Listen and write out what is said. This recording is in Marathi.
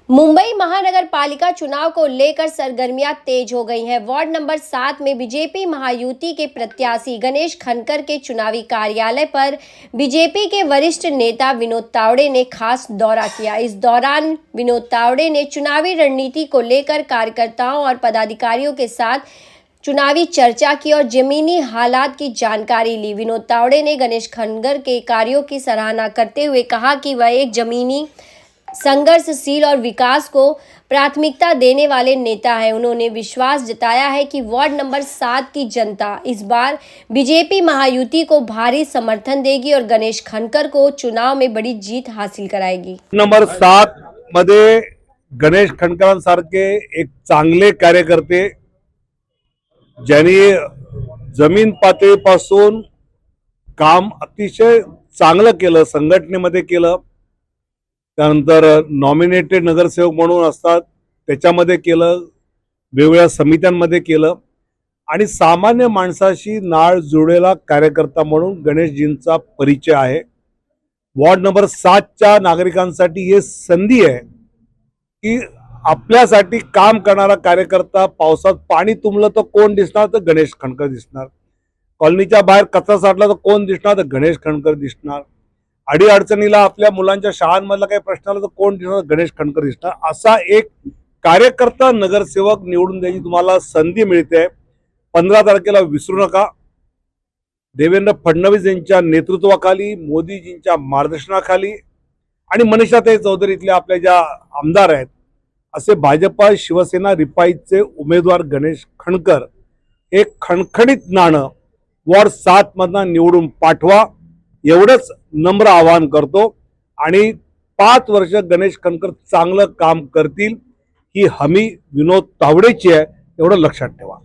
मुंबई महानगर पालिका चुनाव को लेकर सरगर्मियां तेज हो गई हैं। वार्ड नंबर 7 में बीजेपी महायुति के प्रत्याशी गणेश खनकर के चुनावी कार्यालय पर बीजेपी के वरिष्ठ नेता विनोद तावड़े ने खास दौरा किया। इस दौरान विनोद तावड़े ने चुनावी रणनीति को लेकर कार्यकर्ताओं और पदाधिकारियों के साथ चुनावी चर्चा की और जमीनी हालात की जानकारी ली। विनोद तावड़े ने गणेश खनकर के कार्यों की सराहना करते हुए कहा कि वह एक जमीनी संघर्षशील और विकास को प्राथमिकता देने वाले नेता हैं। उन्होंने विश्वास जताया है कि वार्ड नंबर 7 की जनता इस बार बीजेपी महायुति को भारी समर्थन देगी और गणेश खनकर को चुनाव में बड़ी जीत हासिल कराएगी। नंबर 7 मध्ये गणेश खनकरांसारखे एक चांगले कार्यकर्ते ज्यांनी जमीन पातळीपासून काम अतिशय चांगलं केलं, संघटनेमध्ये केलं, त्यानंतर नॉमिनेटेड नगरसेवक म्हणून असतात त्याच्यामध्ये केलं, वेगवेगळ्या समित्यांमध्ये केलं आणि सामान्य माणसाशी नाळ जुळलेला कार्यकर्ता म्हणून गणेशजींचा परिचय आहे। वॉर्ड नंबर 7च्या नागरिकांसाठी ही संधी आहे की आपल्यासाठी काम करणारा कार्यकर्ता, पावसात पाणी तुंबलं तर कोण दिसणार, तर गणेश खनकर दिसणार। कॉलनीच्या बाहेर कचरा साठला तर कोण दिसणार, तर गणेश खनकर दिसणार। अडी अडचणीला आपल्या मुलांच्या शाळांमधला काही प्रश्न आला तर कोण दिसणार, गणेश खनकर दिसणार। असा एक कार्यकर्ता नगरसेवक निवडून द्यायची तुम्हाला संधी मिळते। 15 तारखेला विसरू नका। देवेंद्र फडणवीस यांच्या नेतृत्वाखाली, मोदीजींच्या मार्गदर्शनाखाली आणि मनीषाताई चौधरी इथले आपल्या ज्या आमदार आहेत असे भाजपा, शिवसेना, रिपाईचे उमेदवार गणेश खनकर एक खणखणीत नाणं वॉर्ड 7 मधनं निवडून पाठवा एवढंच नम्र आवाहन करतो आणि 5 वर्ष गणेश खनकर चांगलं काम करतील ही हमी विनोद तावडेची आहे, एवढं लक्षात ठेवा।